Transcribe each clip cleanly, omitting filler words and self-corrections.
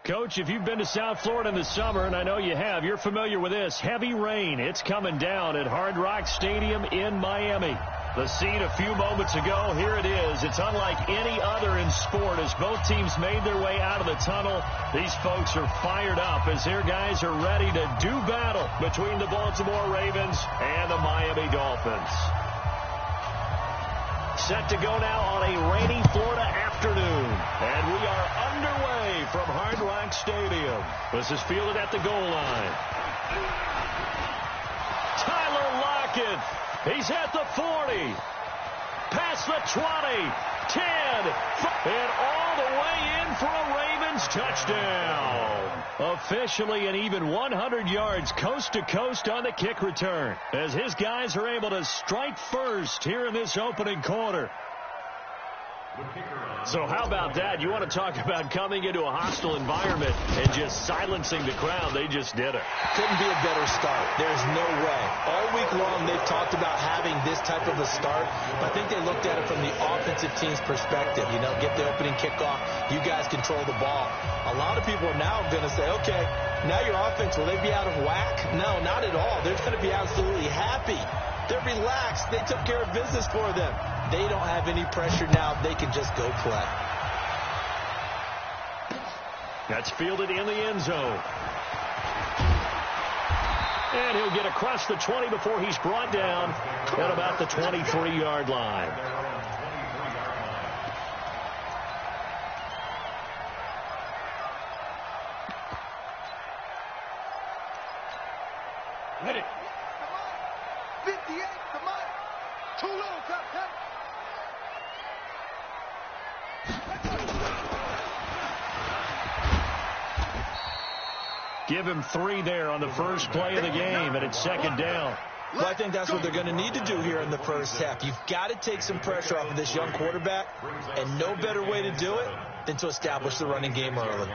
Coach, if you've been to South Florida in the summer, and I know you have, you're familiar with this. Heavy rain. It's coming down at Hard Rock Stadium in Miami. The scene a few moments ago, here it is. It's unlike any other in sport as both teams made their way out of the tunnel. These folks are fired up as their guys are ready to do battle between the Baltimore Ravens and the Miami Dolphins. Set to go now on a rainy Florida afternoon. And we are underway from Hard Rock Stadium. This is fielded at the goal line. Tyler Lockett. He's at the 40. Past the 20. 10. And all the way in for a Ravens touchdown. Officially an even 100 yards coast to coast on the kick return as his guys are able to strike first here in this opening quarter. So how about that? You want to talk about coming into a hostile environment and just silencing the crowd. They just did it. Couldn't be a better start. There's no way. All week long they've talked about having this type of a start. I think they looked at it from the offensive team's perspective. You know, get the opening kickoff. You guys control the ball. A lot of people are now going to say, okay, now your offense, will they be out of whack? No, not at all. They're going to be absolutely happy. They're relaxed. They took care of business for them. They don't have any pressure now. They can just go play. That's fielded in the end zone. And he'll get across the 20 before he's brought down at about the 23-yard line. Ready. 58, come on. Too little, Captain. Give him 3 there on the first play of the game, and it's second down. Well, I think that's what they're going to need to do here in the first half. You've got to take some pressure off of this young quarterback, and no better way to do it than to establish the running game early.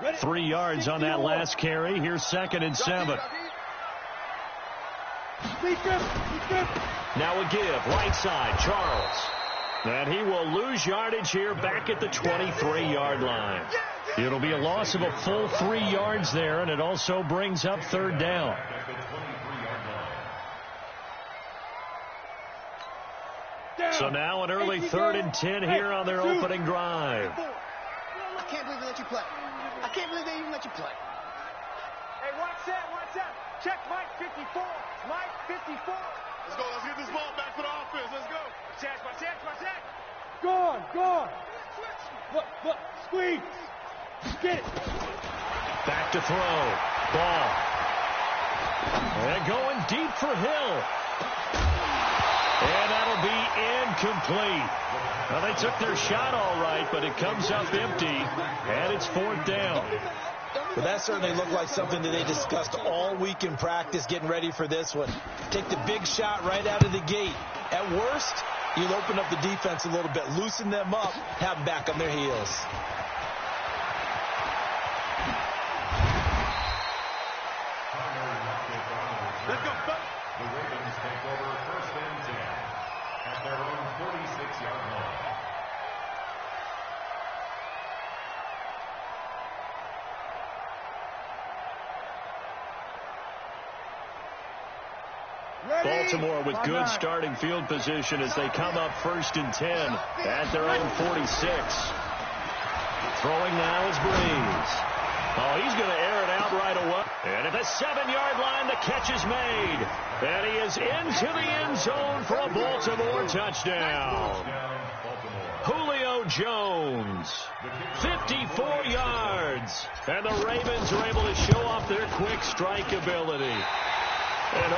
Ready. 3 yards on that last carry. Here's second and 7. Now a give, right side, Charles. And he will lose yardage here back at the 23-yard line. It'll be a loss of a full 3 yards there, and it also brings up third down. So now an early 3rd and 10 here on their opening drive. I can't believe they let you play. I can't believe they even let you play. Hey, watch that, watch that. Check Mike 54. Mike 54. Let's go. Let's get this ball back for the offense. Let's go. Chance, my chance, my chance. Go on. Look, squeeze. Get it. Back to throw. Ball. And going deep for Hill. And that'll be incomplete. Well, they took their shot all right, but it comes up empty, and it's 4th down. Well, that certainly looked like something that they discussed all week in practice getting ready for this one. Take the big shot right out of the gate. At worst, you'll open up the defense a little bit, loosen them up, have them back on their heels. Let's go. The Ravens take over 1st and 10 at their own 46-yard line. Baltimore with good starting field position as they come up 1st and 10 at their own 46. Throwing now is Breeze. Oh, he's going to air it out right away. And at the 7-yard line, the catch is made. And he is into the end zone for a Baltimore touchdown. Julio Jones, 54 yards. And the Ravens are able to show off their quick strike ability. And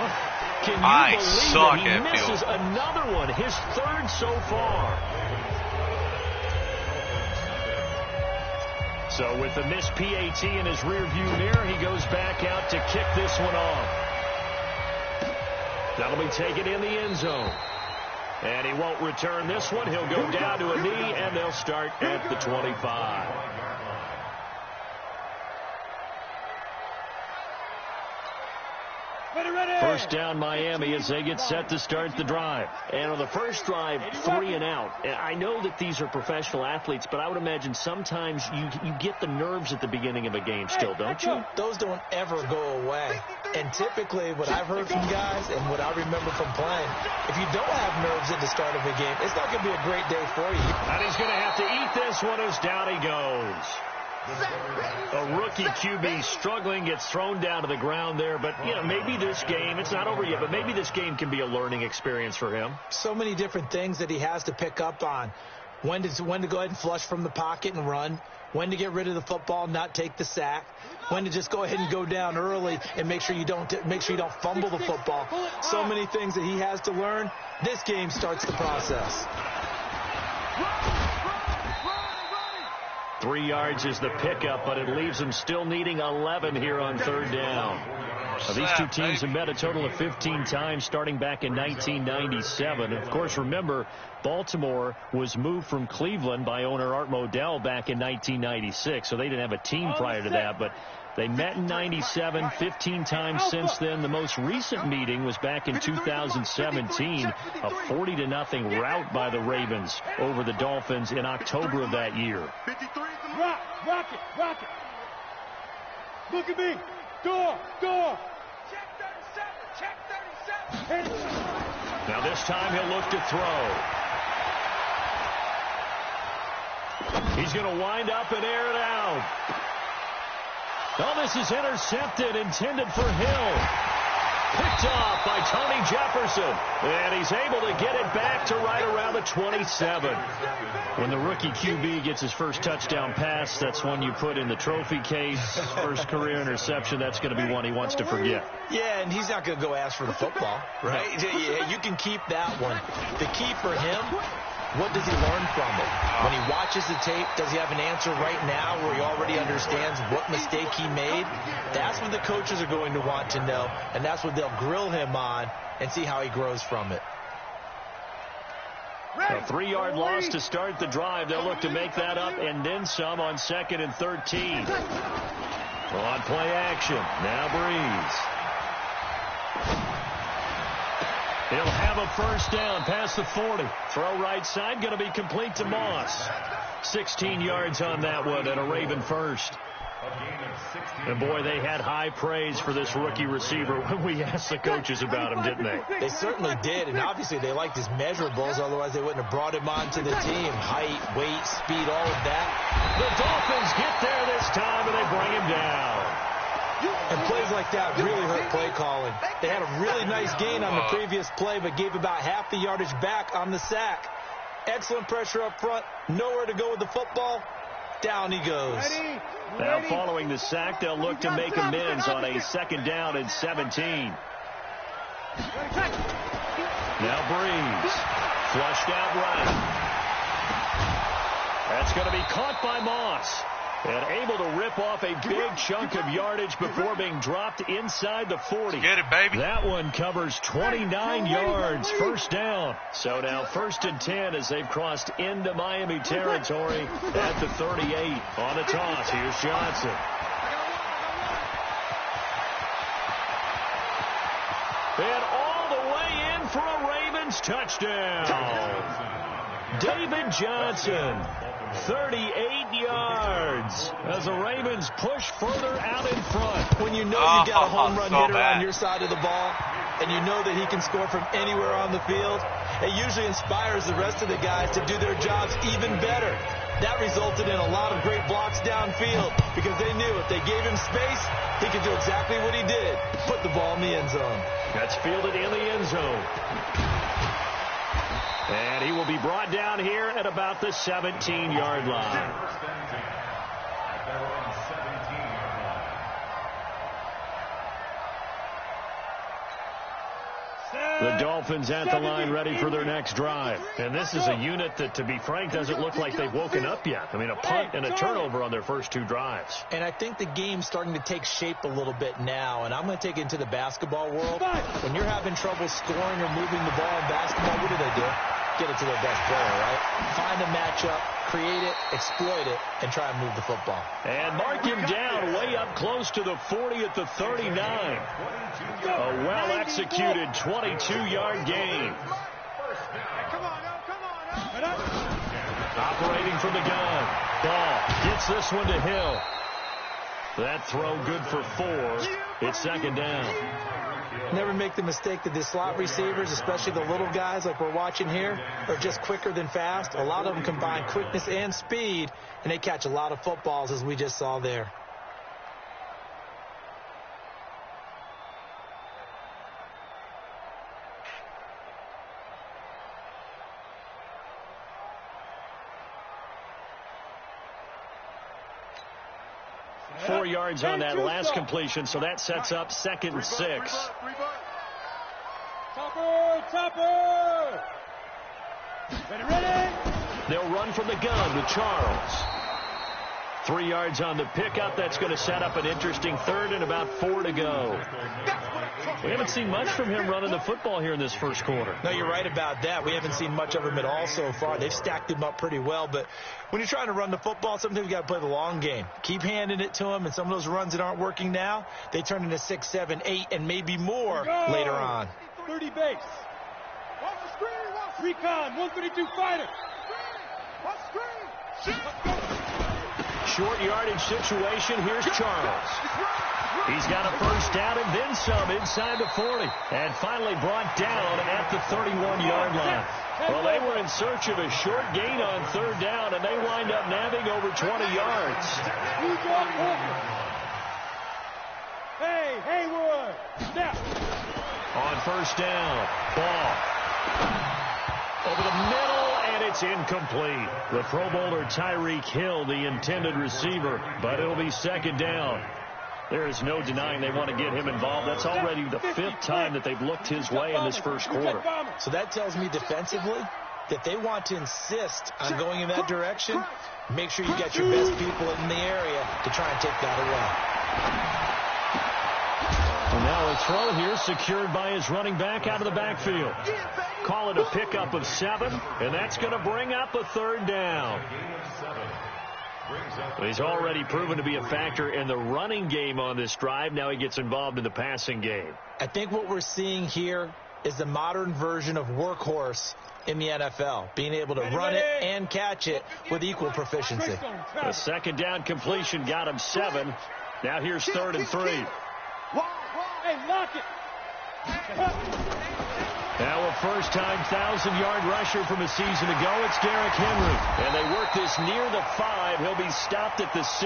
can you believe that he misses another one, his 3rd so far? So with the missed PAT in his rearview mirror, he goes back out to kick this one off. That'll be taken in the end zone. And he won't return this one. He'll go down to a knee, and they'll start at the 25. First down Miami as they get set to start the drive. And on the first drive, 3 and out. I know that these are professional athletes, but I would imagine sometimes you get the nerves at the beginning of a game still, don't you? Those don't ever go away. And typically what I've heard from guys and what I remember from playing, if you don't have nerves at the start of a game, it's not going to be a great day for you. And he's going to have to eat this one as down he goes. A rookie QB struggling, gets thrown down to the ground there. But, you know, maybe this game, it's not over yet, but maybe this game can be a learning experience for him. So many different things that he has to pick up on. When to go ahead and flush from the pocket and run. When to get rid of the football, not take the sack. When to just go ahead and go down early and make sure you don't fumble the football. So many things that he has to learn. This game starts the process. 3 yards is the pickup, but it leaves them still needing 11 here on third down. Now, these two teams have met a total of 15 times starting back in 1997. Of course, remember, Baltimore was moved from Cleveland by owner Art Modell back in 1996, so they didn't have a team prior to that, but they met in 97, 15 times since then. The most recent meeting was back in 2017, a 40-0 rout by the Ravens over the Dolphins in October of that year. Rock it. Look at me. Door. Check 37. Now this time he'll look to throw. He's going to wind up and air it out. Oh, this is intercepted, intended for Hill. Picked off by Tony Jefferson. And he's able to get it back to right around the 27. When the rookie QB gets his first touchdown pass, that's one you put in the trophy case. First career interception, that's going to be one he wants to forget. Yeah, and he's not going to go ask for the football, right? Yeah, you can keep that one. The key for him, what does he learn from it? When he watches the tape, does he have an answer right now where he already understands what mistake he made? That's what the coaches are going to want to know, and that's what they'll grill him on and see how he grows from it. A 3-yard loss to start the drive. They'll look to make that up and then some on 2nd and 13. On play action. Now Breeze. He'll have a first down past the 40. Throw right side, going to be complete to Moss. 16 yards on that one and a Raven first. And boy, they had high praise for this rookie receiver when we asked the coaches about him, didn't they? They certainly did, and obviously they liked his measurables, otherwise they wouldn't have brought him onto the team. Height, weight, speed, all of that. The Dolphins get there this time, and they bring him down. And plays like that really hurt play calling. They had a really nice gain on the previous play, but gave about half the yardage back on the sack. Excellent pressure up front, nowhere to go with the football. Down he goes. Now following the sack, they'll look to make amends on a 2nd down and 17. Now Breeze. Flushed out right. That's going to be caught by Moss. And able to rip off a big chunk of yardage before being dropped inside the 40. Get it, baby. That one covers 29 yards. First down. So now 1st and 10 as they've crossed into Miami territory at the 38. On the toss, here's Johnson. And all the way in for a Ravens touchdown. David Johnson. 38 yards as the Ravens push further out in front. When you know you got a home run hitter on your side of the ball and you know that he can score from anywhere on the field, it usually inspires the rest of the guys to do their jobs even better. That resulted in a lot of great blocks downfield because they knew if they gave him space, he could do exactly what he did, put the ball in the end zone. That's fielded in the end zone. And he will be brought down here at about the 17-yard line. The Dolphins at the line ready for their next drive. And this is a unit that, to be frank, doesn't look like they've woken up yet. I mean, a punt and a turnover on their first 2 drives. And I think the game's starting to take shape a little bit now. And I'm going to take it into the basketball world. When you're having trouble scoring or moving the ball in basketball, what do? Get it to their best player, right? Find a matchup, create it, exploit it, and try and move the football. And mark him down way up close to the 40 at the 39. A well-executed 22-yard gain. Come on, come on. Operating from the gun. Ball gets this one to Hill. That throw good for 4. It's second down. Never make the mistake that the slot receivers, especially the little guys like we're watching here, are just quicker than fast. A lot of them combine quickness and speed, and they catch a lot of footballs, as we just saw there. Four yards on that last completion, so that sets up 2nd and 6. Topper! Ready? They'll run from the gun with Charles. 3 yards on the pickup. That's going to set up an interesting 3rd and about 4 to go. We haven't seen much from him running the football here in this first quarter. No, you're right about that. We haven't seen much of him at all so far. They've stacked him up pretty well, but when you're trying to run the football, sometimes you got to play the long game. Keep handing it to him, and some of those runs that aren't working now, they turn into 6, 7, 8, and maybe more later on. 30 base. Recon, 132 fighter. Short yardage situation. Here's Charles. He's got a first down and then some inside the 40. And finally brought down at the 31-yard line. Well, they were in search of a short gain on 3rd down, and they wind up nabbing over 20 yards. Hey, Haywood. Snap. On first down, Ball. Over the middle, and it's incomplete. The Pro Bowler Tyreek Hill, the intended receiver, but it'll be 2nd down. There is no denying they want to get him involved. That's already the 5th time that they've looked his way in this first quarter. So that tells me defensively that they want to insist on going in that direction. Make sure you get your best people in the area to try and take that away. And now a throw here secured by his running back out of the backfield. Call it a pickup of 7, and that's going to bring up a 3rd down. He's already proven to be a factor in the running game on this drive. Now he gets involved in the passing game. I think what we're seeing here is the modern version of workhorse in the NFL, being able to run it and catch it with equal proficiency. The 2nd down completion got him 7. Now here's 3rd and 3. Hey, lock it. Now a first-time 1,000-yard rusher from a season ago. It's Derrick Henry. And they work this near the 5. He'll be stopped at the 6.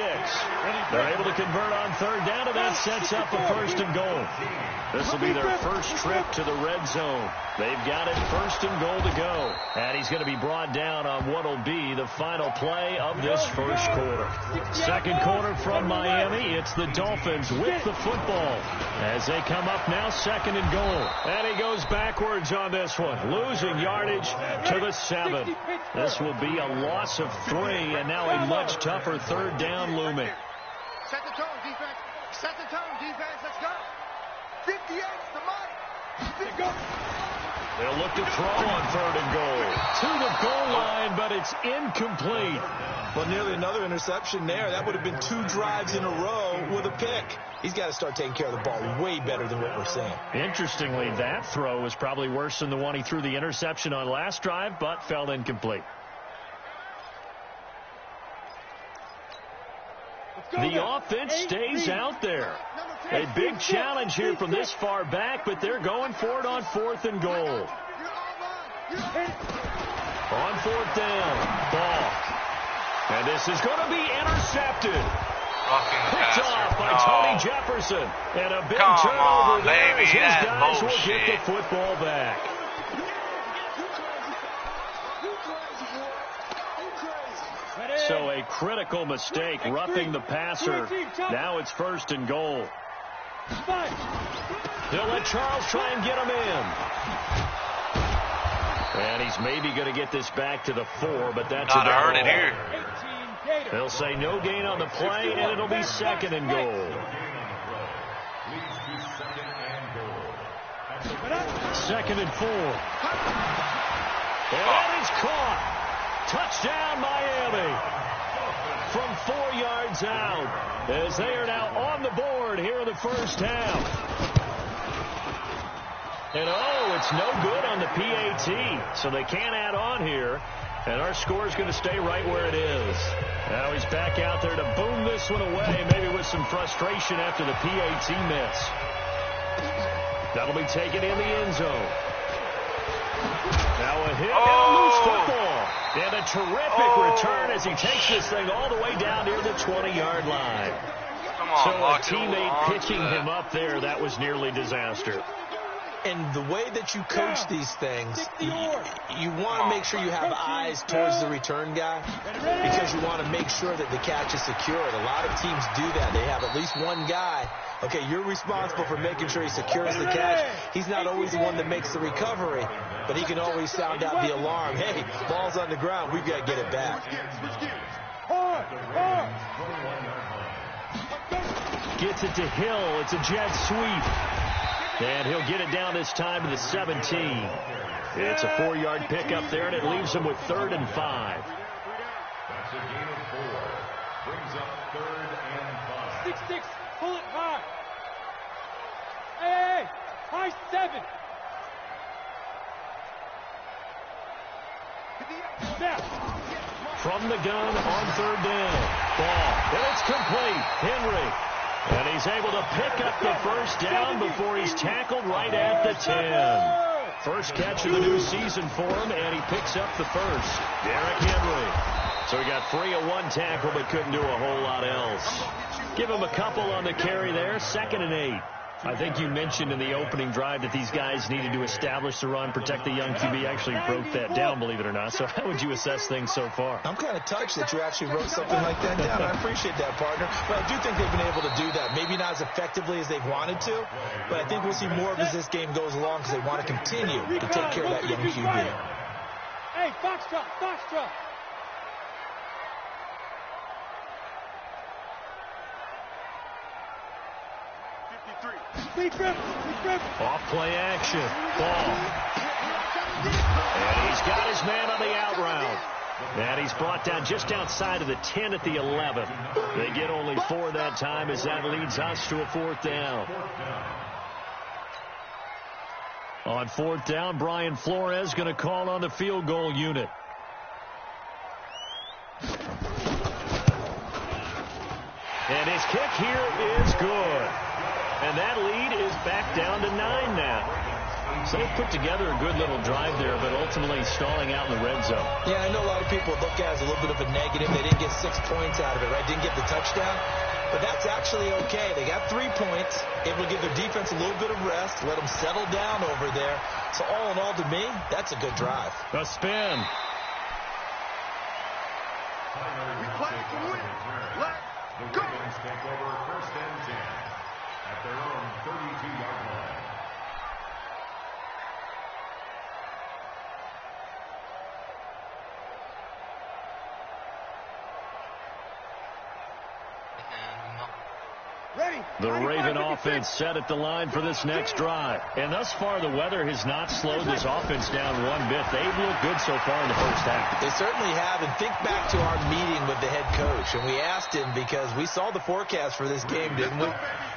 They're able to convert on 3rd down, and that sets up a 1st and goal. This will be their first trip to the red zone. They've got it 1st and goal to go. And he's going to be brought down on what will be the final play of this first quarter. Second quarter from Miami. It's the Dolphins with the football as they come up now 2nd and goal. And he goes backwards on this one, losing yardage to the 7. This will be a loss of 3, and now a much tougher 3rd down looming. Set the tone, defense. Set the tone, defense. Let's go. 58 to Mike. They'll look to throw on 3rd and goal. To the goal line, but it's incomplete. Well, nearly another interception there. That would have been 2 drives in a row with a pick. He's got to start taking care of the ball way better than what we're seeing. Interestingly, that throw was probably worse than the one he threw the interception on last drive, but fell incomplete. The offense stays out there. A big challenge here from this far back, but they're going for it on 4th and goal. On 4th down, Ball. And this is going to be intercepted. Picked off by Tony Jefferson. And a big turnover there as his guys will get the football back. So a critical mistake, roughing the passer. Now it's 1st and goal. They'll let Charles try and get him in. And he's maybe going to get this back to the 4, but that's not hurt it here. They'll say no gain on the play, and it'll be 2nd and goal. 2nd and 4. And it's caught. Touchdown, Miami. From 4 yards out, as they are now on the board here in the first half. And, oh, it's no good on the PAT, so they can't add on here. And our score is going to stay right where it is. Now he's back out there to boom this one away, maybe with some frustration after the PAT miss. That'll be taken in the end zone. Now a hit and a loose football. And a terrific return as he takes this thing all the way down near the 20-yard line. So a teammate picking him up there, that was nearly disaster. And the way that you coach these things, you want to make sure you have eyes towards the return guy because you want to make sure that the catch is secured. A lot of teams do that. They have at least one guy. Okay, you're responsible for making sure he secures the catch. He's not always the one that makes the recovery, but he can always sound out the alarm. Hey, ball's on the ground. We've got to get it back. Gets it to Hill. It's a jet sweep. And he'll get it down this time to the 17. It's a 4-yard pickup there, and it leaves him with 3rd and 5. That's a gain of 4. Brings up 3rd and 5. 6-6. Pull it high. Hey, high 7. From the gun on 3rd down. Ball. And it's complete. Henry. And he's able to pick up the first down before he's tackled right at the 10. First catch of the new season for him, and he picks up the first. Derrick Henry. So he got free of one tackle, but couldn't do a whole lot else. Give him a couple on the carry there. 2nd and 8. I think you mentioned in the opening drive that these guys needed to establish the run, protect the young QB. Actually broke that down, believe it or not. So how would you assess things so far? I'm kind of touched that you actually wrote something like that down. I appreciate that, partner. But I do think they've been able to do that. Maybe not as effectively as they've wanted to, but I think we'll see more of as this game goes along because they want to continue to take care of that young QB. Hey, foxtrot, foxtrot. Off play action. Ball. And he's got his man on the out route. And he's brought down just outside of the 10 at the 11. They get only 4 that time as that leads us to a 4th down. On 4th down, Brian Flores going to call on the field goal unit. And his kick here is good. And that lead is back down to 9 now. So they've put together a good little drive there, but ultimately stalling out in the red zone. Yeah, I know a lot of people look at it as a little bit of a negative. They didn't get 6 points out of it, right? Didn't get the touchdown. But that's actually okay. They got 3 points, able to give their defense a little bit of rest, let them settle down over there. So all in all, to me, that's a good drive. A spin. We play to win. Let's go. Dolphins take over 1st and 10 at their own 32-yard line. The Raven offense set at the line for this next drive. And thus far, the weather has not slowed this offense down one bit. They've looked good so far in the first half. They certainly have. And think back to our meeting with the head coach. And we asked him because we saw the forecast for this game, didn't we?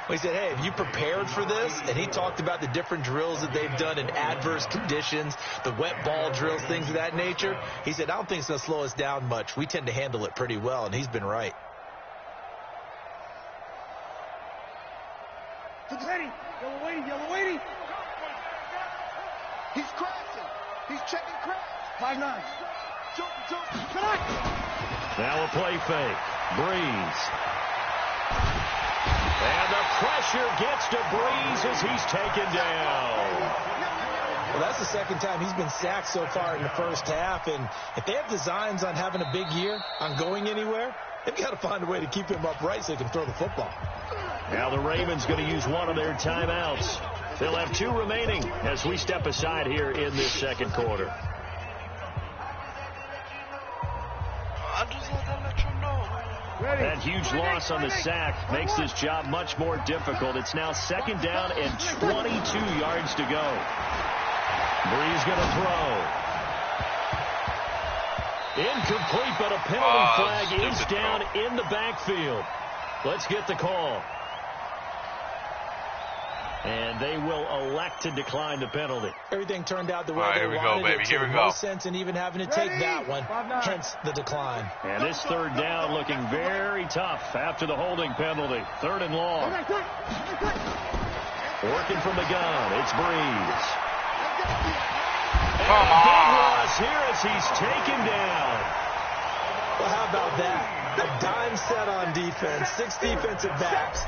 We said, hey, have you prepared for this? And he talked about the different drills that they've done in adverse conditions, the wet ball drills, things of that nature. He said, I don't think it's going to slow us down much. We tend to handle it pretty well. And he's been right. Ready. Yellow waiting, yellow waiting. He's crashing. He's checking crash. 5-9. Jump. Now a play fake. Breeze. And the pressure gets to Breeze as he's taken down. Well, that's the second time he's been sacked so far in the first half. And if they have designs on having a big year, on going anywhere, they've got to find a way to keep him upright so he can throw the football. Now the Ravens going to use one of their timeouts. They'll have 2 remaining as we step aside here in this second quarter. That huge loss on the sack makes this job much more difficult. It's now 2nd down and 22 yards to go. Breeze going to throw. Incomplete, but a penalty flag is down in the backfield. Let's get the call. And they will elect to decline the penalty. Everything turned out the way they wanted it to. No sense in even having to take that one, hence the decline. And this third down looking very tough after the holding penalty. 3rd and long. Working from the gun, it's Breeze. And a big loss here as he's taken down. Well, how about that? A dime set on defense, 6 defensive backs.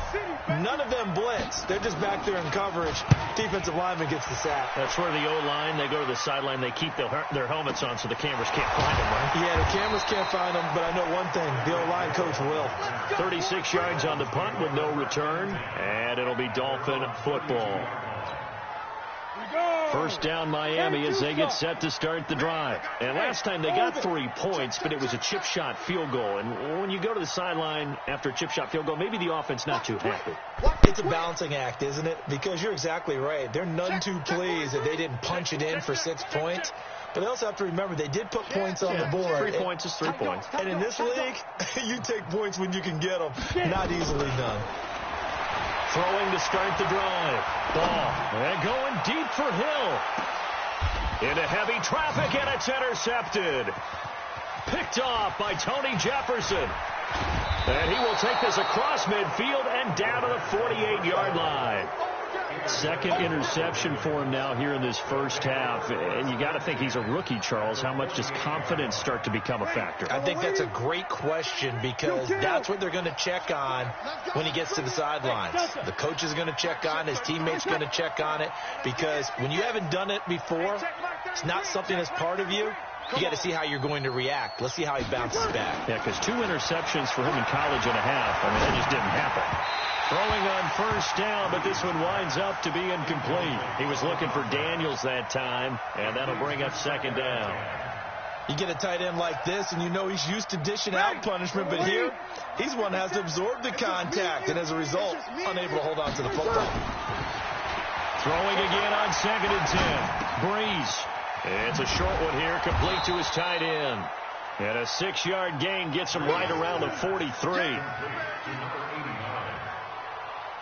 None of them blitz. They're just back there in coverage. Defensive lineman gets the sack. That's where the O-line, they go to the sideline, they keep their helmets on so the cameras can't find them, right? Yeah, the cameras can't find them, but I know one thing. The O-line coach will. 36 yards on the punt with no return, and it'll be Dolphin football. First down Miami as they get set to start the drive. And last time they got 3 points, but it was a chip shot field goal. And when you go to the sideline after a chip shot field goal, maybe the offense not too happy. It's a balancing act, isn't it? Because you're exactly right. They're none too pleased that they didn't punch it in for 6 points. But they also have to remember they did put points on the board. 3 points is 3 points. And in this league, you take points when you can get them. Not easily done. Throwing to start the drive. Ball. And going deep for Hill. Into heavy traffic, and it's intercepted. Picked off by Tony Jefferson. And he will take this across midfield and down to the 48-yard line. Second interception for him now here in this first half. And you got to think he's a rookie, Charles. How much does confidence start to become a factor? I think that's a great question because that's what they're going to check on when he gets to the sidelines. The coach is going to check on, his teammates going to check on it, because when you haven't done it before, it's not something that's part of you. You got to see how you're going to react. Let's see how he bounces back. Yeah, because 2 interceptions for him in college and a half. I mean, that just didn't happen. Throwing on first down, but this one winds up to be incomplete. He was looking for Daniels that time, and that'll bring up 2nd down. You get a tight end like this, and you know he's used to dishing out punishment, but here, he's one that has to absorb the contact, and as a result, unable to hold on to the football. Throwing again on 2nd and 10. Breeze. It's a short one here, complete to his tight end. And a 6-yard gain gets him right around the 43.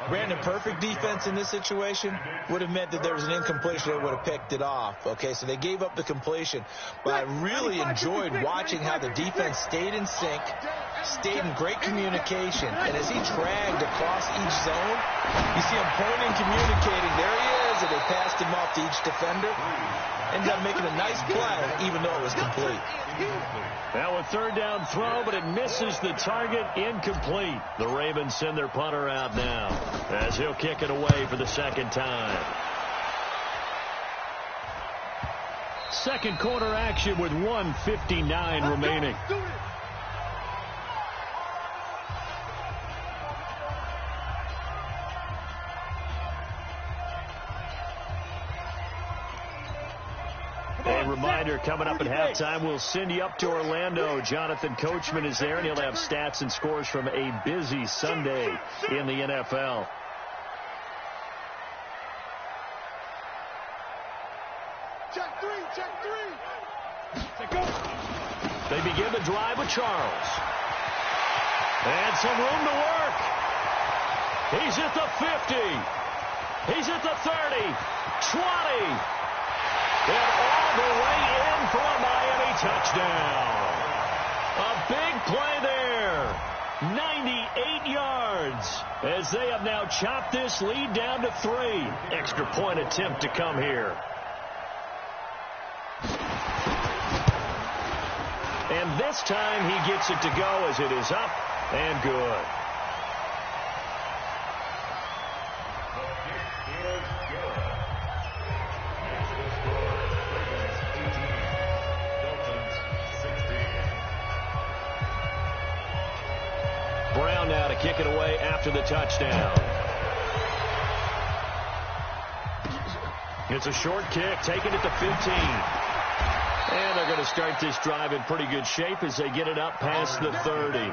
Brandon, perfect defense in this situation would have meant that there was an incompletion. They would have picked it off. Okay, so they gave up the completion. But I really enjoyed watching how the defense stayed in sync, stayed in great communication. And as he dragged across each zone, you see him pointing, communicating. There he is, and they passed him off to each defender. Ended up making a nice play, even though it was complete. Now a 3rd down throw, but it misses the target, incomplete. The Ravens send their punter out now as he'll kick it away for the 2nd time. Second quarter action with 1:59 remaining. Reminder, coming up at halftime, we'll send you up to Orlando. Jonathan Coachman is there, and he'll have stats and scores from a busy Sunday in the NFL. Check three. They begin the drive with Charles. And some room to work. He's at the 50. He's at the 30. 20. And all the way in for a Miami touchdown. A big play there. 98 yards as they have now chopped this lead down to 3. Extra point attempt to come here. And this time he gets it to go as it is up and good. Brown now to kick it away after the touchdown. It's a short kick, taken at the 15. And they're going to start this drive in pretty good shape as they get it up past the 30. The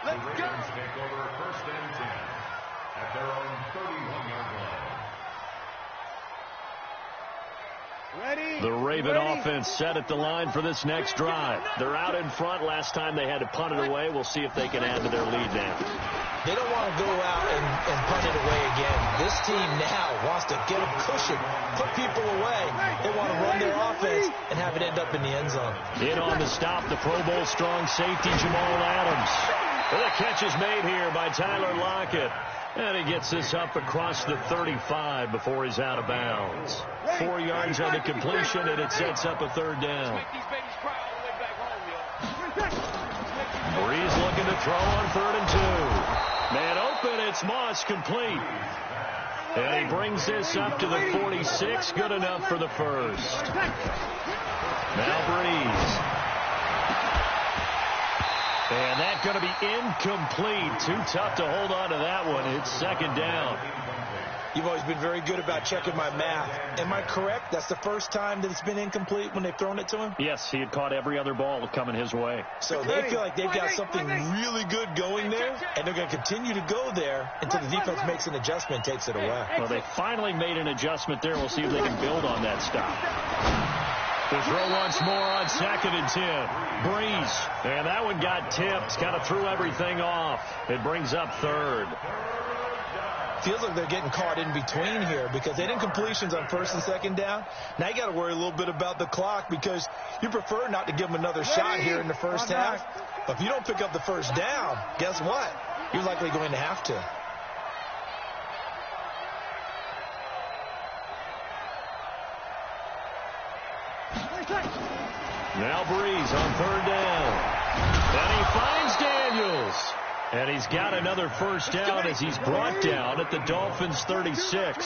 Ravens take over 1st and 10 at their own 31-yard line. Ready? The Raven offense set at the line for this next drive. They're out in front. Last time they had to punt it away. We'll see if they can add to their lead now. They don't want to go out and punt it away again. This team now wants to get a cushion, put people away. They want to run their offense and have it end up in the end zone. In on the stop, the Pro Bowl strong safety, Jamal Adams. The catch is made here by Tyler Lockett. And he gets this up across the 35 before he's out of bounds. 4 yards on the completion, and it sets up a third down. Breeze looking to throw on 3rd and 2. Man open, it's Moss, complete. And he brings this up to the 46, good enough for the first. Now Breeze. And that's going to be incomplete. Too tough to hold on to that one. It's 2nd down. You've always been very good about checking my math. Am I correct? That's the first time that it's been incomplete when they've thrown it to him? Yes, he had caught every other ball coming his way. So they feel like they've got something really good going there, and they're going to continue to go there until the defense makes an adjustment and takes it away. Well, they finally made an adjustment there. We'll see if they can build on that stop. The throw once more on 2nd and 10. Breeze. And that one got tipped. Kind of threw everything off. It brings up 3rd. Feels like they're getting caught in between here because they didn't completions on 1st and 2nd down. Now you got to worry a little bit about the clock because you prefer not to give them another shot here in the first half. But if you don't pick up the first down, guess what? You're likely going to have to. Now Breeze on 3rd down. And he finds Daniels. And he's got another first down as he's brought down at the Dolphins' 36.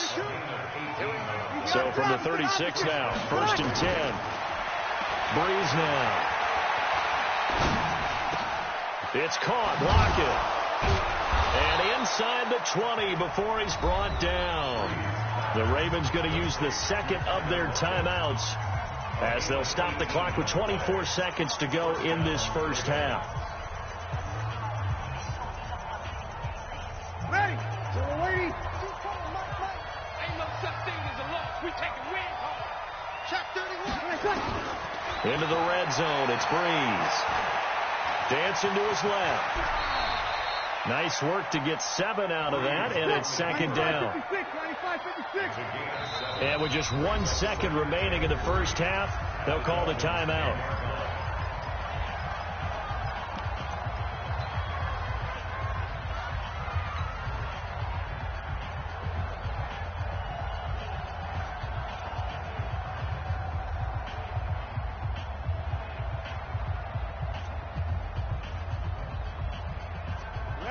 So from the 36 now, 1st and 10. Breeze now. It's caught. Lockett. And inside the 20 before he's brought down. The Ravens going to use the 2nd of their timeouts as they'll stop the clock with 24 seconds to go in this first half. Ready. So we're waiting. Ain't no such thing as a loss. We taking wins home. Check 31. Into the red zone. It's Breeze. Dancing to his left. Nice work to get 7 out of that, and it's 2nd down. 56, 95, 56. And with just 1 second remaining in the first half, they'll call the timeout.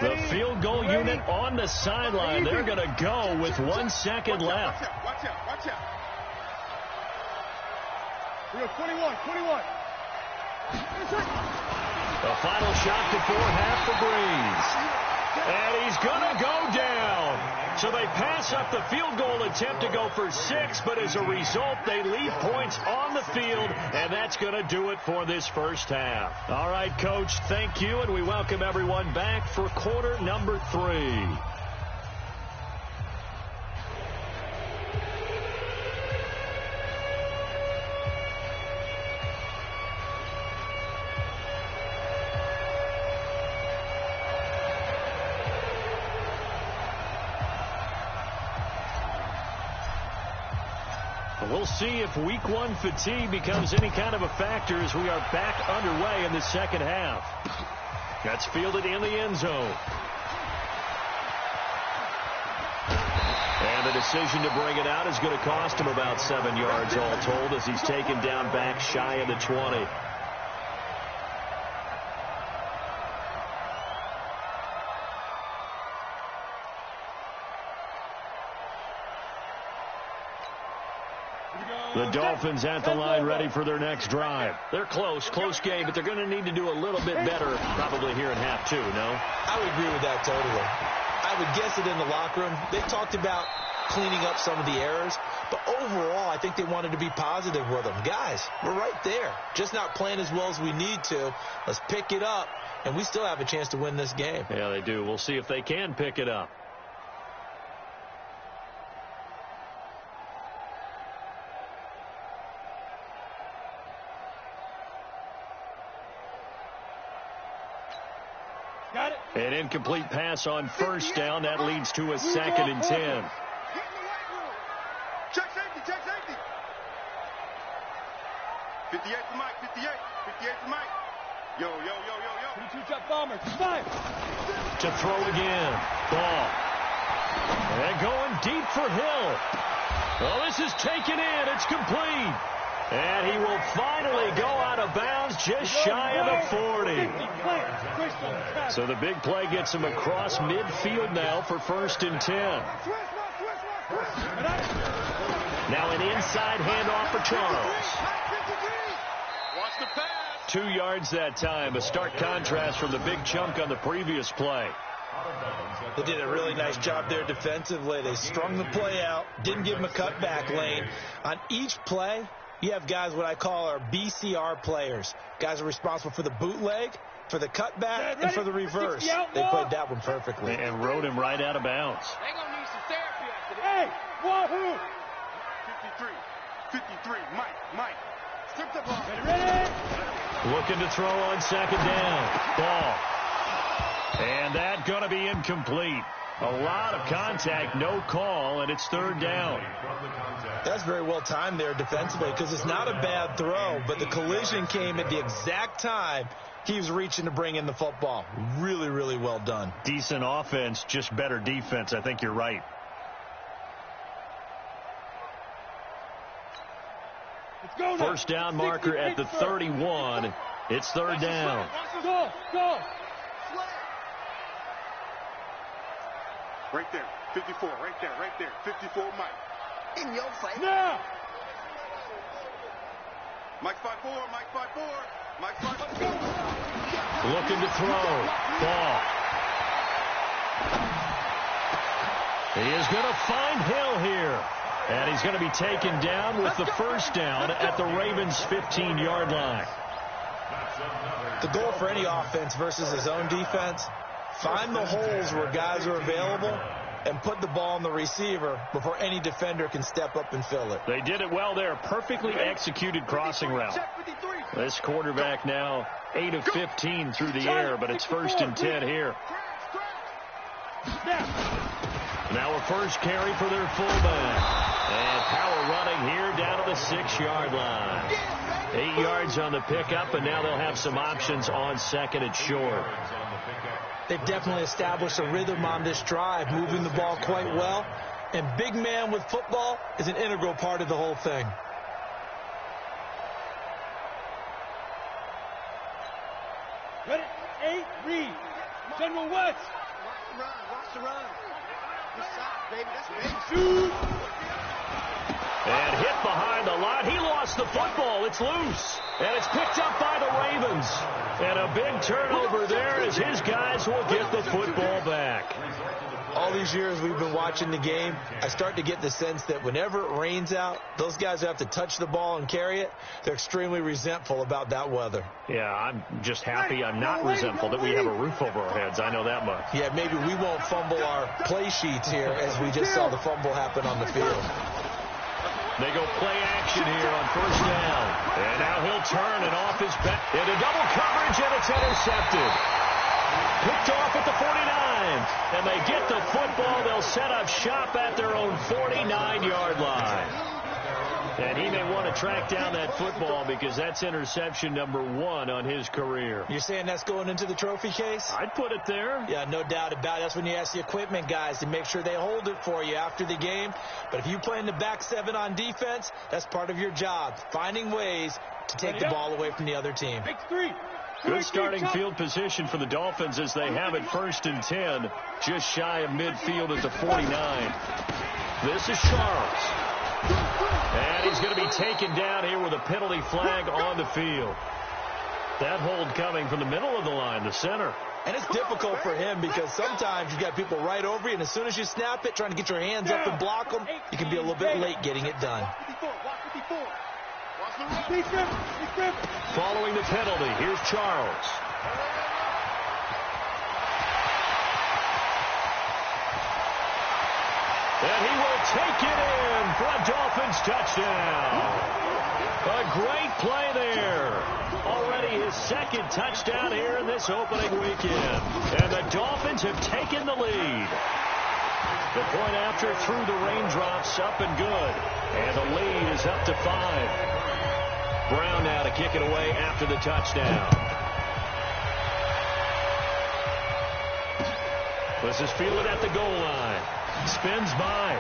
The field goal unit on the sideline. They're going to go with 1 second left. Watch out. We got 21. The final shot before half for Breeze. And he's going to go down. So they pass up the field goal attempt to go for 6, but as a result, they leave points on the field, and that's going to do it for this first half. All right, Coach, thank you, and we welcome everyone back for quarter number 3. We'll see if week 1 fatigue becomes any kind of a factor as we are back underway in the second half. That's fielded in the end zone. And the decision to bring it out is going to cost him about 7 yards all told as he's taken down back shy of the 20. The Dolphins at the line ready for their next drive. They're close game, but they're going to need to do a little bit better probably here in half 2, no? I would agree with that totally. I would guess it in the locker room. They talked about cleaning up some of the errors, but overall I think they wanted to be positive with them. Guys, we're right there. Just not playing as well as we need to. Let's pick it up, and we still have a chance to win this game. Yeah, they do. We'll see if they can pick it up. incomplete pass on first down. That leads to a 2nd and 10. Check safety, check safety. 58 to Mike, 58 to Mike. Yo. 22 jump bombers. 5. To throw again. Ball. And going deep for Hill. Well, this is taken in. It's complete. And he will finally go out of bounds just shy of the 40. So the big play gets him across midfield now for 1st and 10. Now an inside handoff for Charles. Watch the pass. 2 yards that time. A stark contrast from the big chunk on the previous play. They did a really nice job there defensively. They strung the play out, didn't give him a cutback lane. On each play, you have guys what I call our BCR players. Guys are responsible for the bootleg, for the cutback, and for the reverse. They played that one perfectly. And rode him right out of bounds. They're going to need some therapy after this. Hey, wahoo! 53, Mike. Strip the ball. Ready? Looking to throw on 2nd down. Ball. And that going to be incomplete. A lot of contact, no call, and it's 3rd down. That's very well timed there defensively because it's not a bad throw, but the collision came at the exact time he was reaching to bring in the football. Really, really well done. Decent offense, just better defense. I think you're right. Let's go now. 1st down marker at the 31. It's 3rd down. Go. Right there. 54, right there. 54, Mike. In your face. Now. Mike's 5'4", Mike's 5'4". Looking to throw. Ball. He is going to find Hill here. And he's going to be taken down with the 1st down at the Ravens' 15-yard line. The goal for any offense versus his own defense, find the holes where guys are available and put the ball on the receiver before any defender can step up and fill it. They did it well there. Perfectly executed crossing route. This quarterback now 8 of 15 through the air, but it's 1st and 10 here. Now a first carry for their fullback. And power running here down to the 6-yard line. 8 yards on the pickup, and now they'll have some options on 2nd and short. They've definitely established a rhythm on this drive, moving the ball quite well. And big man with football is an integral part of the whole thing. Ready? 8, read. General West. Watch the run. Good shot, baby. That's big. Shoot. And hit behind the line. He lost the football. It's loose. And it's picked up by the Ravens. And a big turnover there as his guys will get the football back. All these years we've been watching the game, I start to get the sense that whenever it rains out, those guys who have to touch the ball and carry it, they're extremely resentful about that weather. Yeah, I'm just happy I'm not resentful that we have a roof over our heads. I know that much. Yeah, maybe we won't fumble our play sheets here as we just saw the fumble happen on the field. They go play action here on 1st down. And now he'll turn and off his back into double coverage, and it's intercepted. Picked off at the 49. And they get the football. They'll set up shop at their own 49-yard line. And he may want to track down that football because that's interception number 1 on his career. You're saying that's going into the trophy case? I'd put it there. Yeah, no doubt about it. That's when you ask the equipment guys to make sure they hold it for you after the game. But if you play in the back 7 on defense, that's part of your job, finding ways to take the ball away from the other team. Good starting field position for the Dolphins as they have it 1st and 10, just shy of midfield at the 49. This is Charles. And he's going to be taken down here with a penalty flag on the field. That hold coming from the middle of the line, the center. And it's difficult for him because sometimes you've got people right over you, and as soon as you snap it, trying to get your hands up and block them, you can be a little bit late getting it done. Following the penalty, here's Charles. And he will take it in for a Dolphins touchdown. A great play there. Already his second touchdown here in this opening weekend. And the Dolphins have taken the lead. The point after through the raindrops, up and good. And the lead is up to 5. Brown now to kick it away after the touchdown. This is fielded at the goal line. Spins by.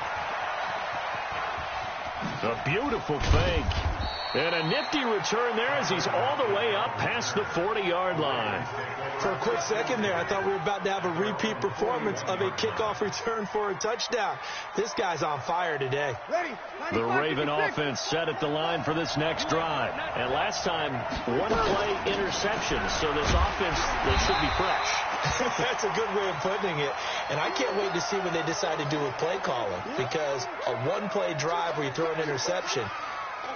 A beautiful fake. And a nifty return there as he's all the way up past the 40-yard line. For a quick second there, I thought we were about to have a repeat performance of a kickoff return for a touchdown. This guy's on fire today. Ready. The Raven offense set at the line for this next drive. And last time, one-play interception. So this offense, they should be fresh. That's a good way of putting it. And I can't wait to see what they decide to do with play calling. Because a one-play drive where you throw an interception,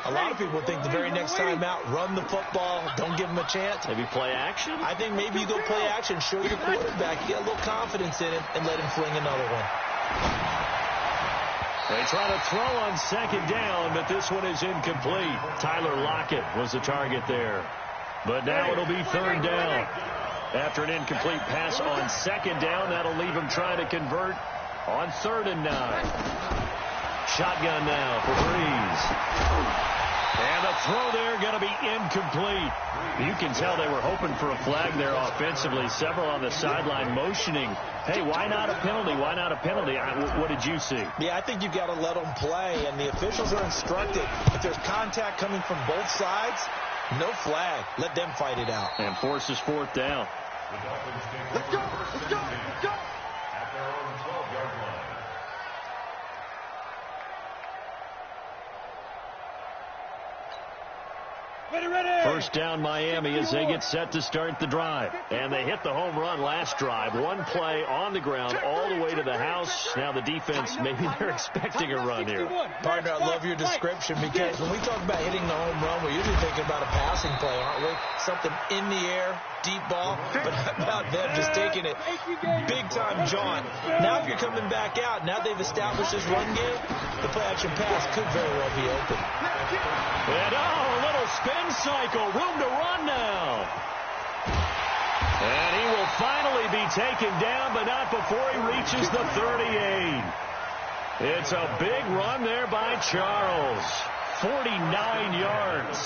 a lot of people think the very next time out, run the football, don't give them a chance. Maybe play action? I think maybe you go play action, show your quarterback, get a little confidence in it, and let him fling another one. They try to throw on second down, but this one is incomplete. Tyler Lockett was the target there. But now it'll be third down. After an incomplete pass on second down, that'll leave him trying to convert on 3rd and 9. Shotgun now for Breeze. And the throw there going to be incomplete. You can tell they were hoping for a flag there offensively. Several on the sideline motioning, hey, why not a penalty? Why not a penalty? What did you see? Yeah, I think you've got to let them play, and the officials are instructed. If there's contact coming from both sides, no flag. Let them fight it out. And forces 4th down. Let's go. Let's go. Let's go. At their own 12-yard line. First down Miami as they get set to start the drive. And they hit the home run last drive. One play on the ground all the way to the house. Now the defense, maybe they're expecting a run here. Partner, I love your description because when we talk about hitting the home run, we're usually thinking about a passing play, aren't we? Something in the air, deep ball. But how about them just taking it big-time jaunt? Now if you're coming back out, now they've established this run game, the play-action pass could very well be open. And a little spin cycle. Room to run now. And he will finally be taken down, but not before he reaches the 38. It's a big run there by Charles. 49 yards.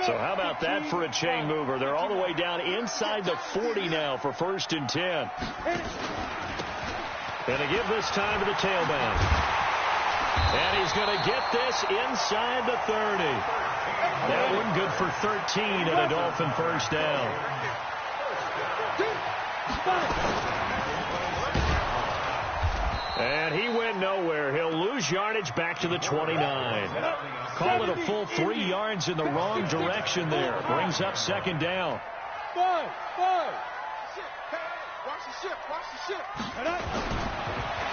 So how about that for a chain mover? They're all the way down inside the 40 now for 1st and 10. And to give this time to the tailback. And he's going to get this inside the 30. That one good for 13 and a Dolphin first down. And he went nowhere. He'll lose yardage back to the 29. Call it a full 3 yards in the wrong direction there. Brings up 2nd down. Five. Watch the ship. Watch the ship.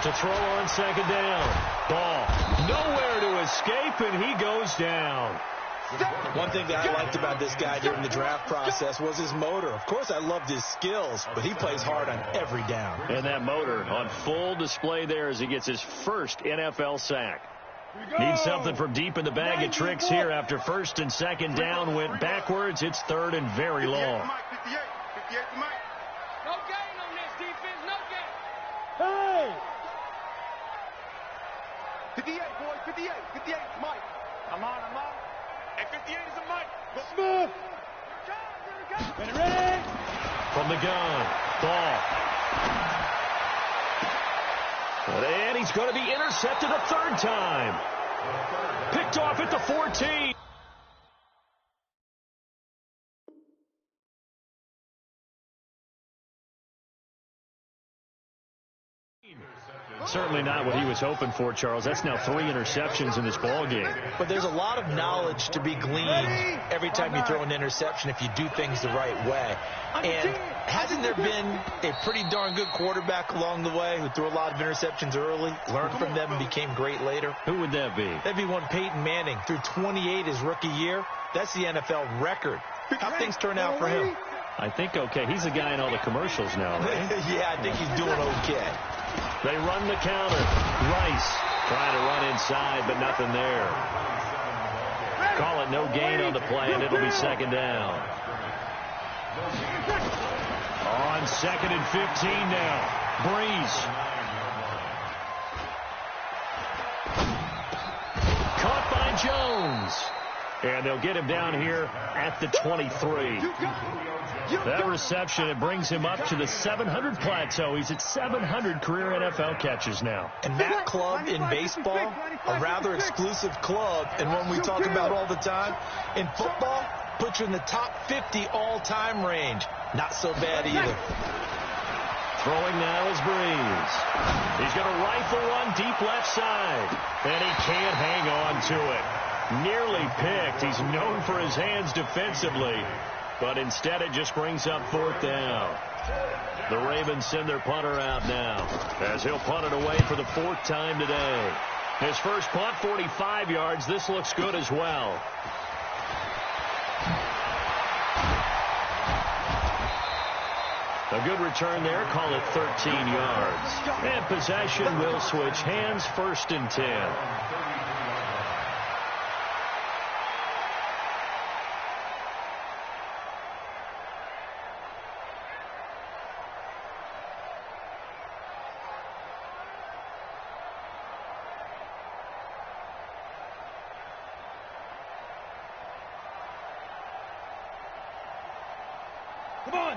To throw on 2nd down. Ball nowhere to escape, and he goes down. One thing that I liked about this guy during the draft process was his motor. Of course, I loved his skills, but he plays hard on every down. And that motor on full display there as he gets his first NFL sack. Needs something from deep in the bag of tricks here after 1st and 2nd down went backwards. It's 3rd and very long. 58 to Mike. No gain on this defense, no gain. Hey! 58, boy, 58 to Mike. I'm on. And 58 is a Mike. Smooth! Ready? From the gun. Ball. And he's going to be intercepted a 3rd time. Picked off at the 14. Certainly not what he was hoping for, Charles. That's now 3 interceptions in this ball game. But there's a lot of knowledge to be gleaned every time you throw an interception if you do things the right way. And hasn't there been a pretty darn good quarterback along the way who threw a lot of interceptions early, learned from them, and became great later? Who would that be? That'd be one Peyton Manning. Threw 28 his rookie year. That's the NFL record. How things turn out for him? I think okay. He's the guy in all the commercials now, right? Yeah, I think he's doing okay. They run the counter. Rice Trying to run inside, but nothing there. Call it no gain on the play, and it'll be second down. On 2nd and 15 now. Breeze. Caught by Jones. And they'll get him down here at the 23. That reception, it brings him up to the 700 plateau. He's at 700 career NFL catches now. And that club in baseball, a rather exclusive club, and one we talk about all the time. In football, puts you in the top 50 all-time range. Not so bad either. Throwing now is Breeze. He's going to rifle one deep left side. And he can't hang on to it. Nearly picked. He's known for his hands defensively. But instead it just brings up 4th down. The Ravens send their punter out now, as he'll punt it away for the 4th time today. His first punt, 45 yards. This looks good as well. A good return there. Call it 13 yards. And possession will switch hands. 1st and 10.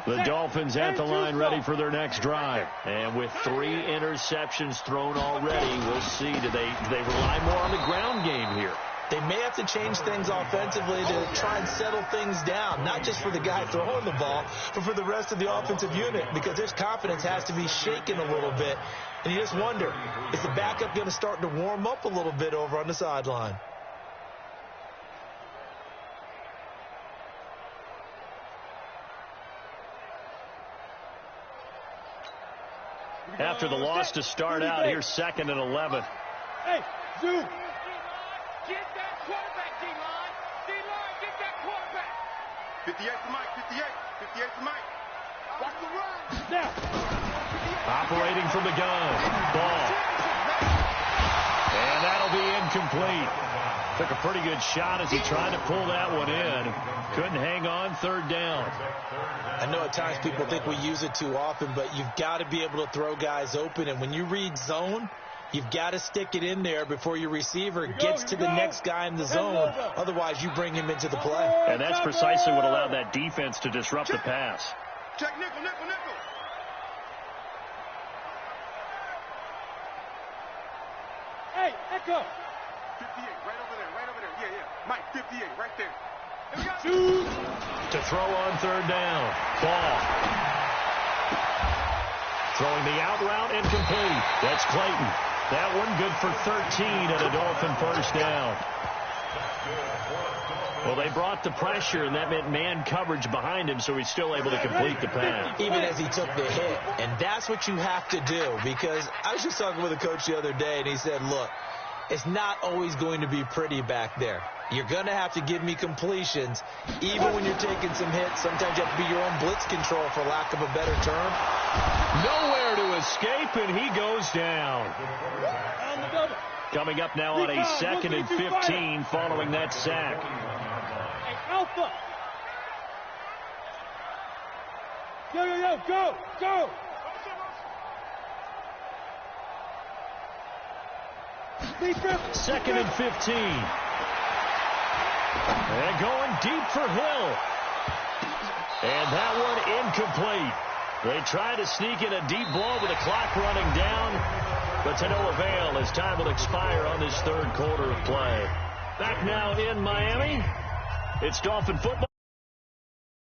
The Dolphins at the line ready for their next drive. And with 3 interceptions thrown already, we'll see. Do they rely more on the ground game here? They may have to change things offensively to try and settle things down, not just for the guy throwing the ball, but for the rest of the offensive unit, because his confidence has to be shaken a little bit. And you just wonder, is the backup going to start to warm up a little bit over on the sideline? After the loss to start out, here's 2nd and 11. Hey, Zoom. Get that quarterback, D-line. D-line, get that quarterback. 58 to Mike, 58. 58 to Mike. Watch the run. Now. Operating from the gun. Ball. And that'll be incomplete. Took a pretty good shot as he tried to pull that one in. Couldn't hang on. 3rd down. I know at times people think we use it too often, but you've got to be able to throw guys open. And when you read zone, you've got to stick it in there before your receiver gets to the next guy in the zone. Otherwise, you bring him into the play. And that's precisely what allowed that defense to disrupt the pass. Check nickel, nickel, nickel. Hey, Echo. 58, right over there, right over there. Yeah, yeah. Mike, 58, right there. Shoot. To throw on 3rd down. Ball. Throwing the out route incomplete. That's Clayton. That one good for 13 and a Dolphin 1st down. Well, they brought the pressure, and that meant man coverage behind him, so he's still able to complete the pass. Even as he took the hit. And that's what you have to do, because I was just talking with a coach the other day, and he said, look, it's not always going to be pretty back there. You're going to have to give me completions, even when you're taking some hits. Sometimes you have to be your own blitz control, for lack of a better term. Nowhere to escape, and he goes down. Coming up now on a 2nd and 15 following that sack. Hey, Alpha. Yo, yo, yo, go, go. Second and 15. And going deep for Hill. And that one incomplete. They try to sneak in a deep ball with the clock running down, but to no avail as time will expire on this 3rd quarter of play. Back now in Miami, it's Dolphin football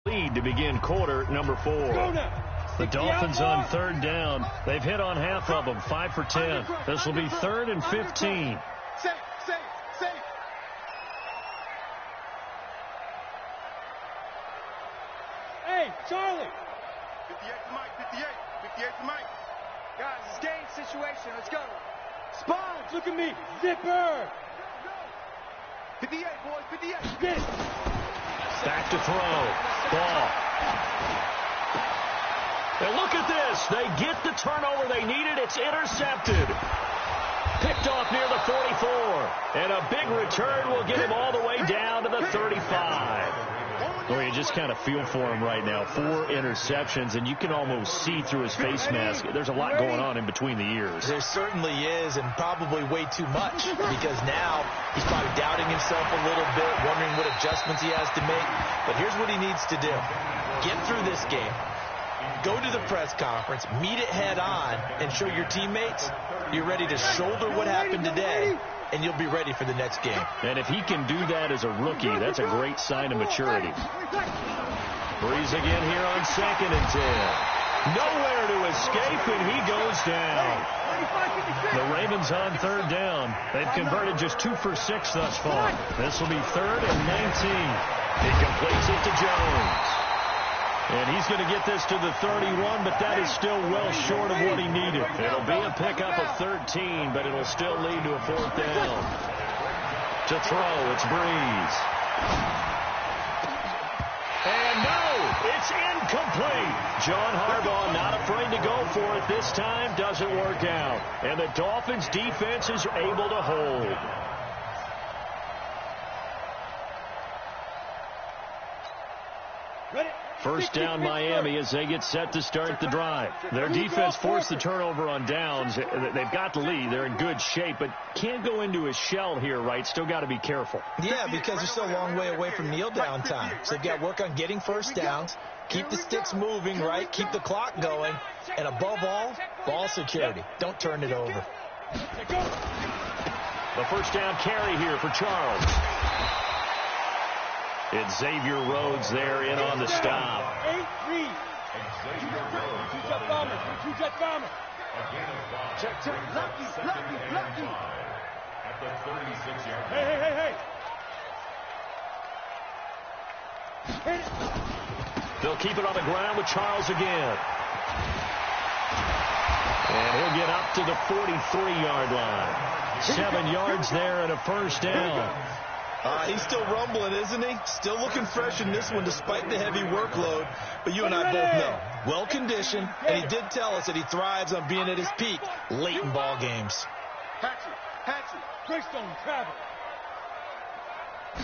lead to begin quarter number 4. The Dolphins on 3rd down. They've hit on half of them, 5 for 10. This will be 3rd and 15. Safe, safe, safe. Hey, Charlie. 58 to Mike, 58. 58 to Mike. Guys, it's game situation. Let's go. Sponge, look at me. Zipper. 58, boys, 58. This. Back to throw. Ball. And look at this. They get the turnover they needed. It's intercepted. Picked off near the 44. And a big return will get him all the way down to the 35. Well, you just kind of feel for him right now. 4 interceptions, and you can almost see through his face mask. There's a lot going on in between the ears. There certainly is, and probably way too much, because now he's probably doubting himself a little bit, wondering what adjustments he has to make. But here's what he needs to do. Get through this game. Go to the press conference, meet it head on, and show your teammates you're ready to shoulder what happened today, and you'll be ready for the next game. And if he can do that as a rookie, that's a great sign of maturity. Breeze again here on 2nd and 10. Nowhere to escape, and he goes down. The Ravens on 3rd down. They've converted just 2 for 6 thus far. This will be 3rd and 19. He completes it to Jones. And he's going to get this to the 31, but that is still well short of what he needed. It'll be a pickup of 13, but it'll still lead to a 4th down. To throw, it's Breeze. And no, it's incomplete. John Harbaugh not afraid to go for it this time. Doesn't work out. And the Dolphins defense is able to hold. First down Miami as they get set to start the drive. Their defense forced the turnover on downs. They've got the lead. They're in good shape, but can't go into a shell here, right? Still got to be careful. Yeah, because they're still a long way away from kneel down time. So they've got to work on getting first downs, keep the sticks moving, right? Keep the clock going, and above all, ball security. Don't turn it over. The first down carry here for Charles. It's Xavier Rhodes there in on the stop. 8-3. Two-jet bomber. Two-jet bomber. Check. Lucky. At the 36-yard line. Hey. Hit it. They'll keep it on the ground with Charles again. And he'll get up to the 43-yard line. 7 yards there and a first down. He's still rumbling, isn't he? Still looking fresh in this one despite the heavy workload. But you and I both know, well-conditioned, and he did tell us that he thrives on being at his peak late in ball games. Hatchet. Greystone travel.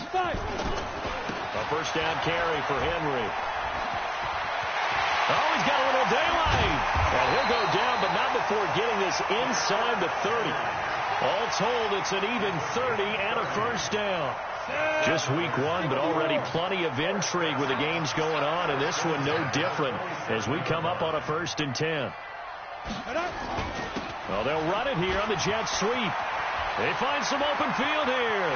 5. A first down carry for Henry. Oh, he's got a little daylight. And he'll go down, but not before getting this inside the 30. All told, it's an even 30 and a first down. Just week 1, but already plenty of intrigue with the games going on, and this one no different as we come up on a 1st and 10. Well, they'll run it here on the jet sweep. They find some open field here.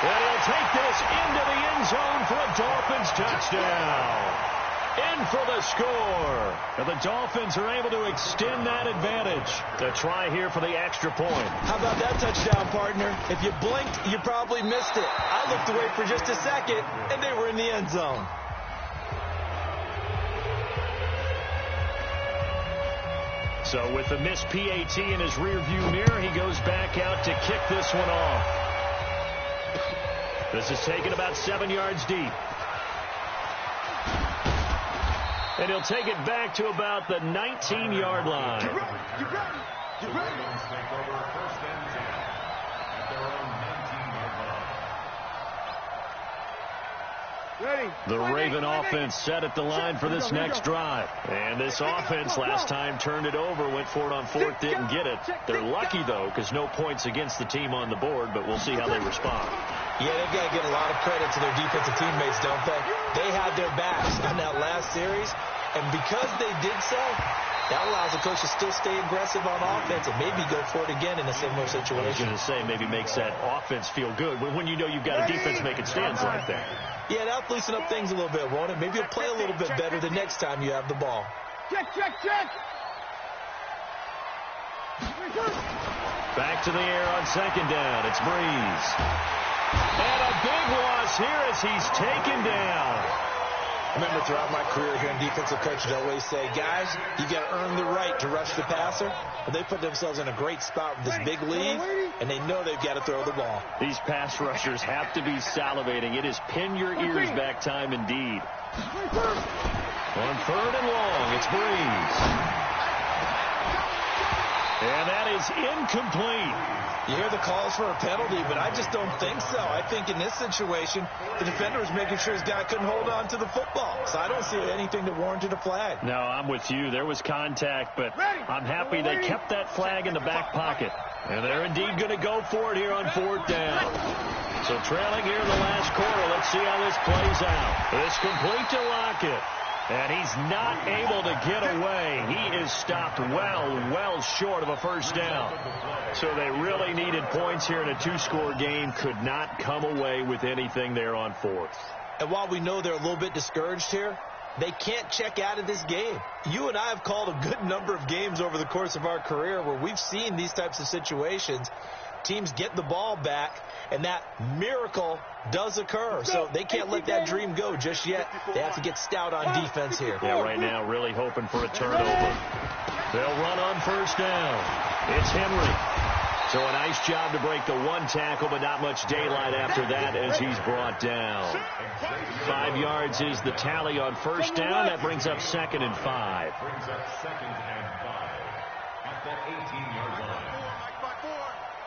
And he'll take this into the end zone for a Dolphins touchdown. In for the score. And the Dolphins are able to extend that advantage. The try here for the extra point. How about that touchdown, partner? If you blinked, you probably missed it. I looked away for just a second, and they were in the end zone. So with the missed PAT in his rearview mirror, he goes back out to kick this one off. This is taken about 7 yards deep. And he'll take it back to about the 19-yard line. Get ready. The Ravens take over 1st and 10 at their own 19-yard line. Ready. The Raven offense set at the line for this next drive. And this offense last time turned it over, went for it on 4th, didn't get it. They're lucky, though, because no points against the team on the board, but we'll see how they respond. Yeah, they've got to give a lot of credit to their defensive teammates, don't they? They had their backs on that last series, and because they did so, that allows the coach to still stay aggressive on offense and maybe go for it again in a similar situation. I was going to say, maybe makes that offense feel good when you know you've got a defense making stands like that. Yeah, that'll loosen up things a little bit, won't it? Maybe you'll play a little bit better the next time you have the ball. Check. Back to the air on 2nd down. It's Breeze. And a big loss here as he's taken down. I remember throughout my career hearing defensive coaches always say, guys, you got to earn the right to rush the passer. But they put themselves in a great spot with this big lead, and they know they've got to throw the ball. These pass rushers have to be salivating. It is pin your ears back time indeed. On 3rd and long, it's Breeze. And that is incomplete. You hear the calls for a penalty, but I just don't think so. I think in this situation, the defender was making sure his guy couldn't hold on to the football. So I don't see anything that warranted a flag. No, I'm with you. There was contact, but I'm happy they kept that flag in the back pocket. And they're indeed going to go for it here on 4th down. So trailing here in the last quarter. Let's see how this plays out. It's complete to Lockett. And he's not able to get away. He is stopped well short of a first down. So they really needed points here in a 2-score game. Could not come away with anything there on 4th. And while we know they're a little bit discouraged here, they can't check out of this game. You and I have called a good number of games over the course of our career where we've seen these types of situations. Teams get the ball back, and that miracle does occur. So they can't let that dream go just yet. They have to get stout on defense here. Yeah, right now really hoping for a turnover. They'll run on first down. It's Henry. So a nice job to break the 1 tackle, but not much daylight after that as he's brought down. 5 yards is the tally on first down. That brings up 2nd and 5. Brings up 2nd and 5 at the 18-yard line.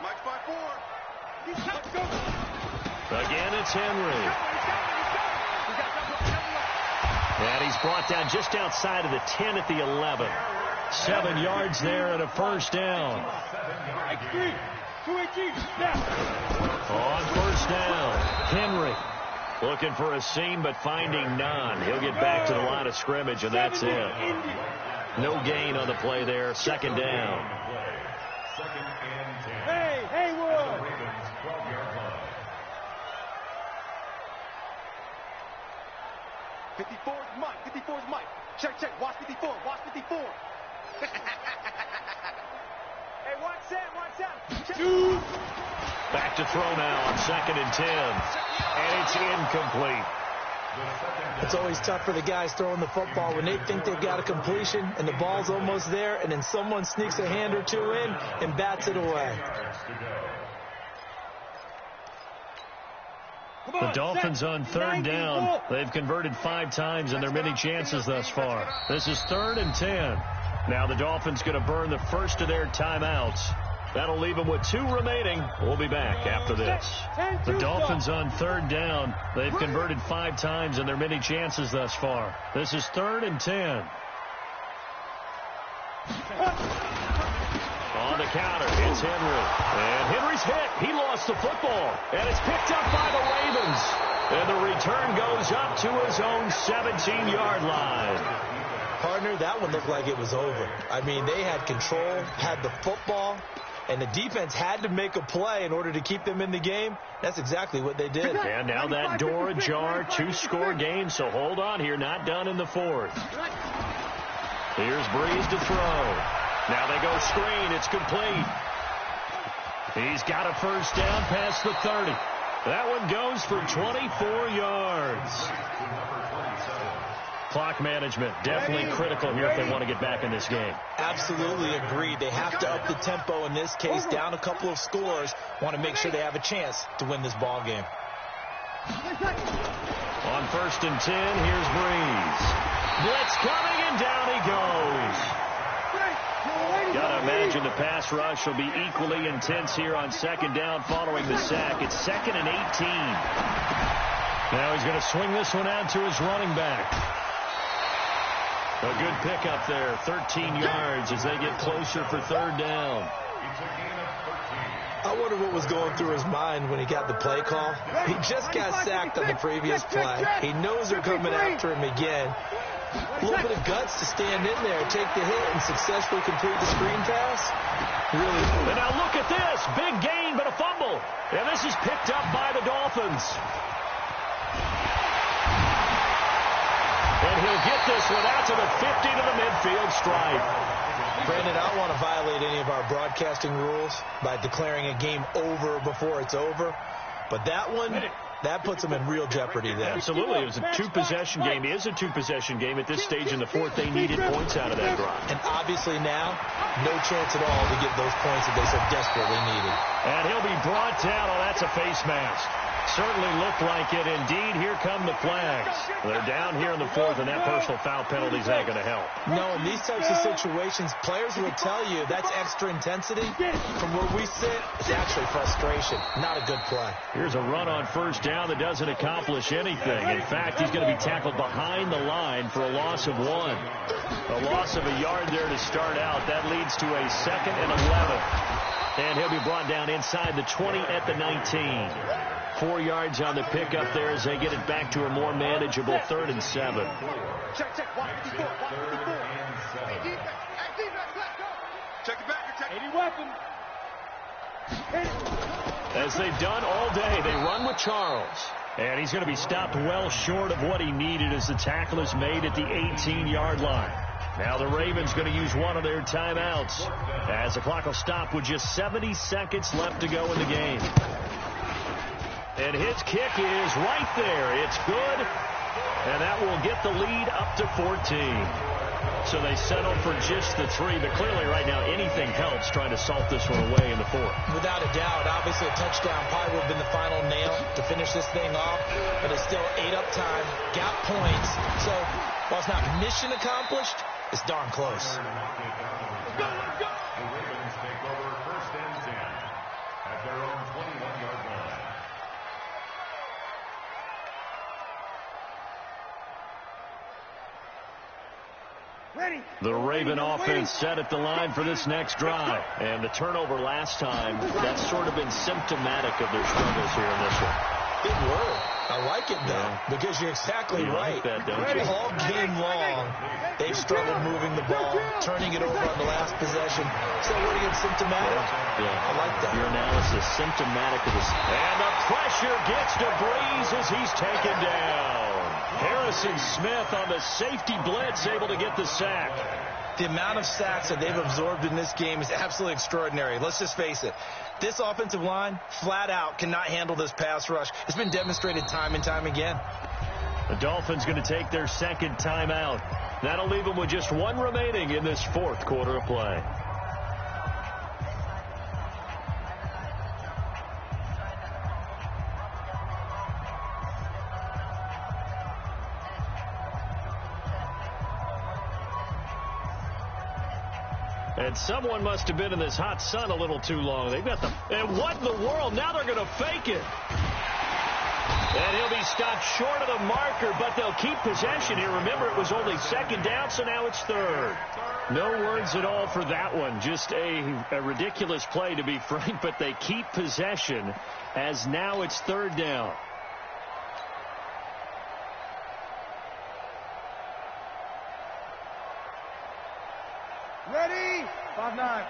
Mike by 4. Again, it's Henry. And he's brought down just outside of the 10 at the 11. 7 yards there and a first down. On first down, Henry looking for a seam but finding none. He'll get back to the line of scrimmage, and that's it. No gain on the play there. 2nd down. 2nd and 10. Hey, Haywood! Ravens 12-yard line. 54 is Mike. 54 is Mike. Check. Watch 54. Watch 54. Hey, watch that. Back to throw now on 2nd and 10. And it's incomplete. It's always tough for the guys throwing the football when they think they've got a completion and the ball's almost there, and then someone sneaks a hand or two in and bats it away. The Dolphins on 3rd down. They've converted 5 times in their many chances thus far. This is 3rd and 10. Now the Dolphins going to burn the first of their timeouts. That'll leave them with 2 remaining. We'll be back after this. The Dolphins on 3rd down. They've converted 5 times in their many chances thus far. This is 3rd and 10. On the counter, it's Henry. And Henry's hit. He lost the football. And it's picked up by the Ravens. And the return goes up to his own 17-yard line. Partner, that one looked like it was over. I mean, they had control, had the football, and the defense had to make a play in order to keep them in the game. That's exactly what they did. And now that door ajar, 2-score game, so hold on here, not done in the 4th. Here's Breeze to throw. Now they go screen, it's complete. He's got a first down past the 30. That one goes for 24 yards. Clock management, definitely critical here if they want to get back in this game. Absolutely agreed. They have to up the tempo in this case, down a couple of scores. Want to make sure they have a chance to win this ball game. On 1st and 10, here's Breeze. Blitz coming, and down he goes. Got to imagine the pass rush will be equally intense here on 2nd down following the sack. It's 2nd and 18. Now he's going to swing this one out to his running back. A good pickup there, 13 yards as they get closer for 3rd down. I wonder what was going through his mind when he got the play call. He just got sacked on the previous play. He knows they're coming after him again. A little bit of guts to stand in there, take the hit, and successfully complete the screen pass. Really. And now look at this. Big gain, but a fumble. And this is picked up by the Dolphins. And he'll get this one out to the 50 to the midfield stripe. Brandon, I don't want to violate any of our broadcasting rules by declaring a game over before it's over. But that one, that puts them in real jeopardy there. Absolutely. It was a 2-possession game. It is a 2-possession game at this stage in the 4th. They needed points out of that drive. And obviously now, no chance at all to get those points that they so desperately needed. And he'll be brought down. Oh, that's a face mask. Certainly looked like it. Indeed, here come the flags. They're down here in the fourth, and that personal foul penalty is not going to help. No, in these types of situations, players will tell you that's extra intensity. From where we sit, it's actually frustration. Not a good play. Here's a run on first down that doesn't accomplish anything. In fact, he's going to be tackled behind the line for a loss of 1. A loss of a yard there to start out. That leads to a 2nd and 11. And he'll be brought down inside the 20 at the 19. 4 yards on the pickup there as they get it back to a more manageable 3rd and 7. Check, check. 154, 154. Hey, defense, let's go. Check it back. You're checking. 80 weapon. As they've done all day, they run with Charles. And he's going to be stopped well short of what he needed as the tackle is made at the 18-yard line. Now the Ravens going to use one of their timeouts as the clock will stop with just 70 seconds left to go in the game. And his kick is right there. It's good. And that will get the lead up to 14. So they settle for just the 3. But clearly right now anything helps trying to salt this one away in the 4th. Without a doubt, obviously a touchdown probably would have been the final nail to finish this thing off. But it's still 8 up time, got points. So while it's not mission accomplished, it's darn close. The Ravens take over 1st and 10 at their own 21-yard line. The Raven offense set at the line for this next drive. And the turnover last time, that's sort of been symptomatic of their struggles here in this one. Big word. I like it, though, because you're exactly right. Like that, don't you? All game long, they've struggled moving the ball, turning it over on the last possession. So what again, symptomatic? Yeah, I like that. Your analysis, symptomatic of this. And the pressure gets to Breeze as he's taken down. Harrison Smith on the safety blitz, able to get the sack. The amount of sacks that they've absorbed in this game is absolutely extraordinary. Let's just face it. This offensive line, flat out, cannot handle this pass rush. It's been demonstrated time and time again. The Dolphins going to take their 2nd timeout. That'll leave them with just 1 remaining in this 4th quarter of play. And someone must have been in this hot sun a little too long. They've got the... And what in the world? Now they're going to fake it. And he'll be stopped short of the marker, but they'll keep possession here. Remember, it was only 2nd down, so now it's 3rd. No words at all for that one. Just a ridiculous play, to be frank, but they keep possession as now it's 3rd down. Ready? 5-9.